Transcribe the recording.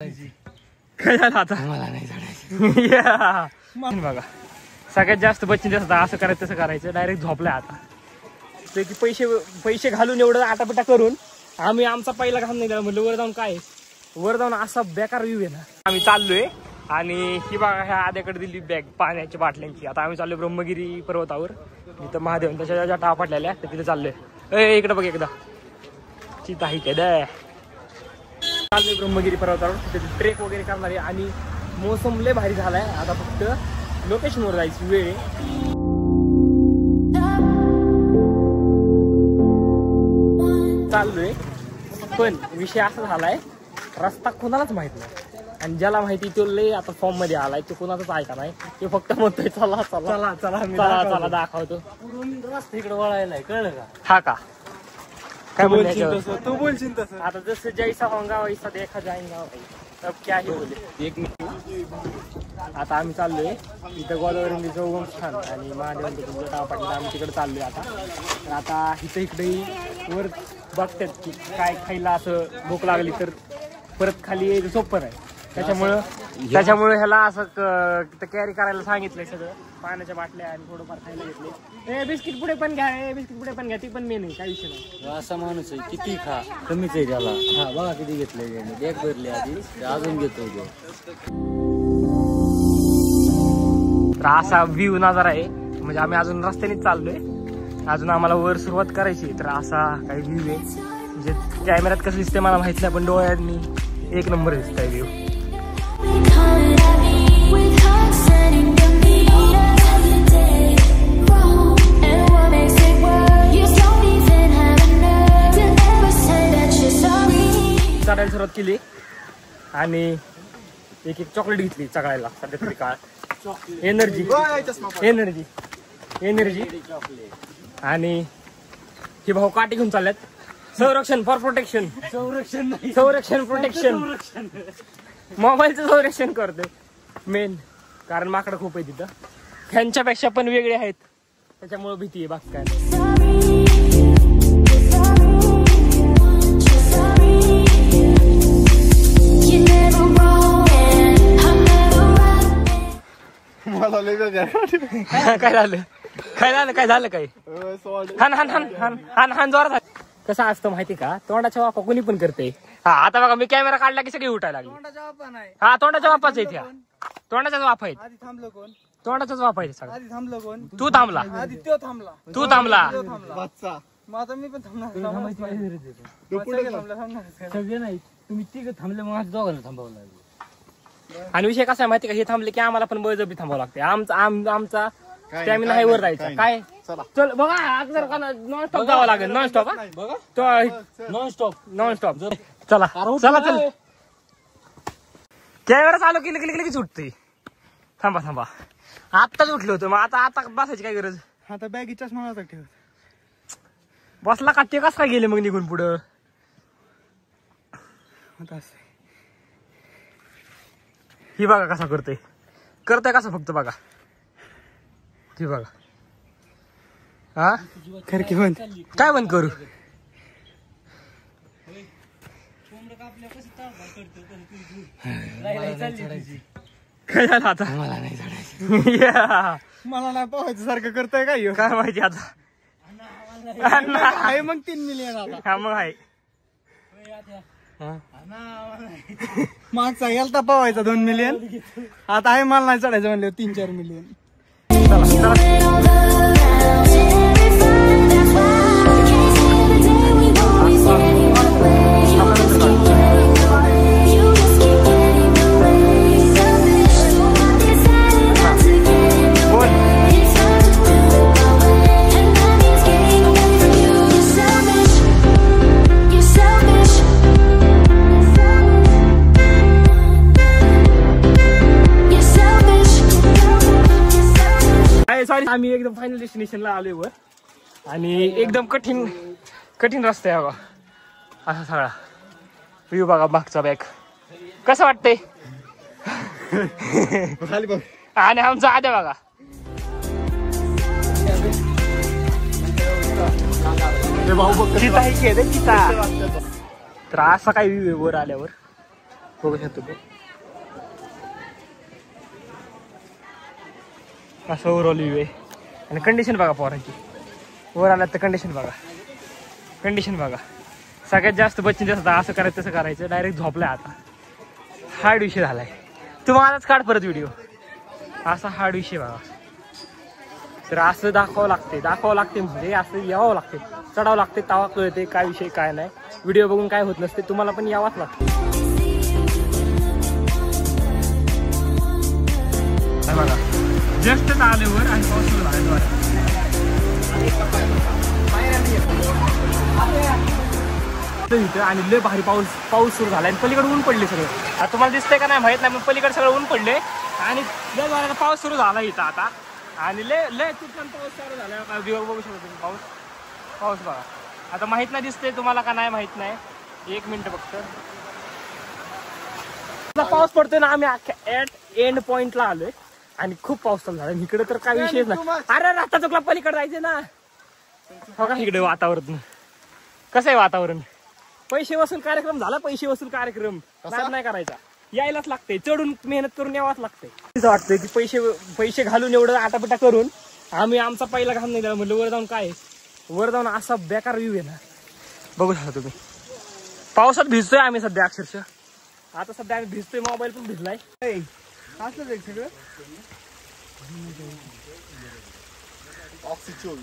काय झालं आता मला नाही बघा सगळ्यात जास्त बच्चन जास्त असं करायचं तसं करायचं डायरेक्ट झोपलाय आता ते की पैसे घालून एवढं आटापिटा करून आम्ही आमचा पहिला घाम नाही म्हणलं वर जाऊन काय वर जाऊन असा बेकार व्ह्यू आहे ना आम्ही चाललोय आणि ही बघा ह्या आद्याकडे दिली बॅग पाण्याच्या बाटल्यांची आता आम्ही चाललोय ब्रह्मगिरी पर्वतावर तिथं महादेव त्याच्या ज्या टाळा पडलेल्या तर तिथे चाललोय इकडे बघ एकदा चिता ही काय चाललोय ब्रह्मगिरी पर्वतावर तिथे ट्रेक वगैरे करणार आहे आणि मोसम लय भारी झालाय आता फक्त लोकेशनवर जायची वेळ आहे चाललोय पण विषय असा झालाय रस्ता कोणालाच माहित नाही आणि ज्याला माहिती तो लय आता फॉर्म मध्ये आलाय तो कोणाचाच ऐका नाही ते फक्त म्हणतोय चला चला चला चला चला दाखवतो रस्ता इकडे वळायलाय कळलं का हा का काय बोलशील तू बोलशील तसं आता जसं जैसा होंगा वैसा देखा जाएगा तब क्या ही बोले एक मिनिट आता आम्ही चाललोय इथं गोदावरी उगम स्थान आणि महादेवांचे टाळा पडला आम्ही तिकडे चाललोय आता आता इथं इकडे वर बघतात की काय खायला असं भूक लागली तर परत खाली यायचं सोपं नाही त्याच्यामुळे ह्याला असं कॅरी करायला सांगितलंय सगळं पाण्याच्या बाटल्या आणि थोडंफार खायला घेतले बिस्किट पुढे पण घ्या बिस्किट पुढे पण घ्या ती पण मेन आहे काही विषय नाही असा माणूस आहे किती खा कमीच आहे त्याला हा बघा किती घेतलंय बॅग भरली आधी अजून घेतो तर असा व्ह्यू नजारा आहे म्हणजे आम्ही अजून रस्त्यानेच चाललोय अजून आम्हाला वर सुरुवात करायची तर असा काही व्ह्यू आहे म्हणजे कॅमेऱ्यात कसं दिसतंय मला माहित नाही पण डोळ्यांनी एक नंबर दिसतंय व्ह्यू चढायला सुरुवात केली आणि एक चॉकलेट घेतली चढायला सध्या तरी काळ एनर्जी आणि हे भाऊ काठी घेऊन चालल्यात संरक्षण फॉर प्रोटेक्शन संरक्षण प्रोटेक्शन मोबाईलचं संरक्षण करतोय मेन कारण माकडं खूप आहे तिथं ह्यांच्यापेक्षा पण वेगळे आहेत त्याच्यामुळे भीती आहे बाकी काय काय झालं काय हान जोरात कसं असतं माहिती का तोंडाच्या वापा कोणी पण करते हा आता बघा मी कॅमेरा काढला की सगळी उठायला लागली हा तोंडाच्या वापाच आहेत ह्या तोंडाच्याच वाफा आहेत तोंडाचाच वाफा आहे सगळं तू थांबला तू थांबला सगळे नाही तुम्ही तिघ थांबले मग दोघांना थांबवलं आणि विषय कसा आहे माहिती का हे थांबले की आम्हाला पण बळजबरी थांबावं लागते आमचा स्टॅमिना हाय वर राहायचा काय चल बघा नॉन स्टॉप जावं लागेल नॉन स्टॉप नॉन स्टॉप चला चला चल कॅमेरा चालू केलं की सुटते थांबा आत्ताच उठलो होतो मग आता बसायची काय गरज आता बॅगीच्याच मला ठेव बसला का ते कसं काय गेले मग निघून पुढं ही बघा कसा करतोय कसं फक्त बघा ती बघा हा खरकी बंद काय बंद करू काय झालं आता मला नाही पोहायचं सारखं करतोय काय माहिती आता आहे मग 3 मिलियन आता हा मग आहे मागचा गेलता पोहायचा 2 मिलियन आता आहे मला नाही चढायचं म्हणले 3-4 मिलियन सॉरी आम्ही एकदम फायनल डेस्टिनेशनला आलोय वर आणि एकदम कठीण रस्ता आहे बघा असा सगळा व्ह्यू बघा मागचा बॅग कसं वाटतंय आणि आमचा आद्या बघा तर असा काय व्ह्यू वर आल्यावर बघू शकतो तुम्ही असं ओव्हरऑल व्ह्यू आहे. आणि कंडिशन बघा पोरांची, वर आल्यात तर कंडिशन बघा. सगळ्यात जास्त बच्चन असं करायचं तसं करायचं, डायरेक्ट झोपलाय. आता हार्ड विषय झालाय. तुम्हालाच काढ परत व्हिडिओ. असा हार्ड विषय बघा. तर असं दाखवावं लागते म्हणजे असं यावं लागते, चढावं लागते, तावा कळते काय विषय काय नाही. व्हिडिओ बघून काय होत नसते, तुम्हाला पण यावंच लागते. बघा जस्ट आल्यावर आणि पाऊस सुरू झाला. इथं आणि लय भारी पाऊस सुरू झाला आणि पलीकडे ऊन पडले सगळं. आता तुम्हाला दिसतंय का नाही माहित नाही, पण पलीकडे सगळं ऊन पडले आणि लय भारी पाऊस सुरू झाला इथं आता. आणि लय पण पाऊस चालू झाला. बघू शकतो तुम्ही पाऊस बघा. आता माहित नाही दिसतंय तुम्हाला का नाही माहित नाही. 1 मिनिट फक्त. पाऊस पडतोय ना, आम्ही ऍट एंड पॉइंटला आलोय आणि खूप पाऊस चालू झाला. इकडे तर काय विषयच नाही. अरे रस्ता चुकला, पलीकडे जायचे ना. हो का इकडे वातावरण कसं आहे वातावरण. पैसे वसूल कार्यक्रम झाला. पैसे वसूल कार्यक्रम नाही करायचा, यायलाच लागते. चढून मेहनत करून यावाच लागते. वाटतंय की पैसे घालून एवढं आटापिटा करून आम्ही आमचा पहिला घाम नाही दिला. म्हणलं वर जाऊन काय, वर जाऊन असा बेकार व्ह्यू आहे ना. बघू शकता तुम्ही. पावसात भिजतोय आम्ही सध्या अक्षरशः. आता सध्या आम्ही भिजतोय, मोबाईल पण भिजलाय. असंच एक सगळं. ऑक्सी 24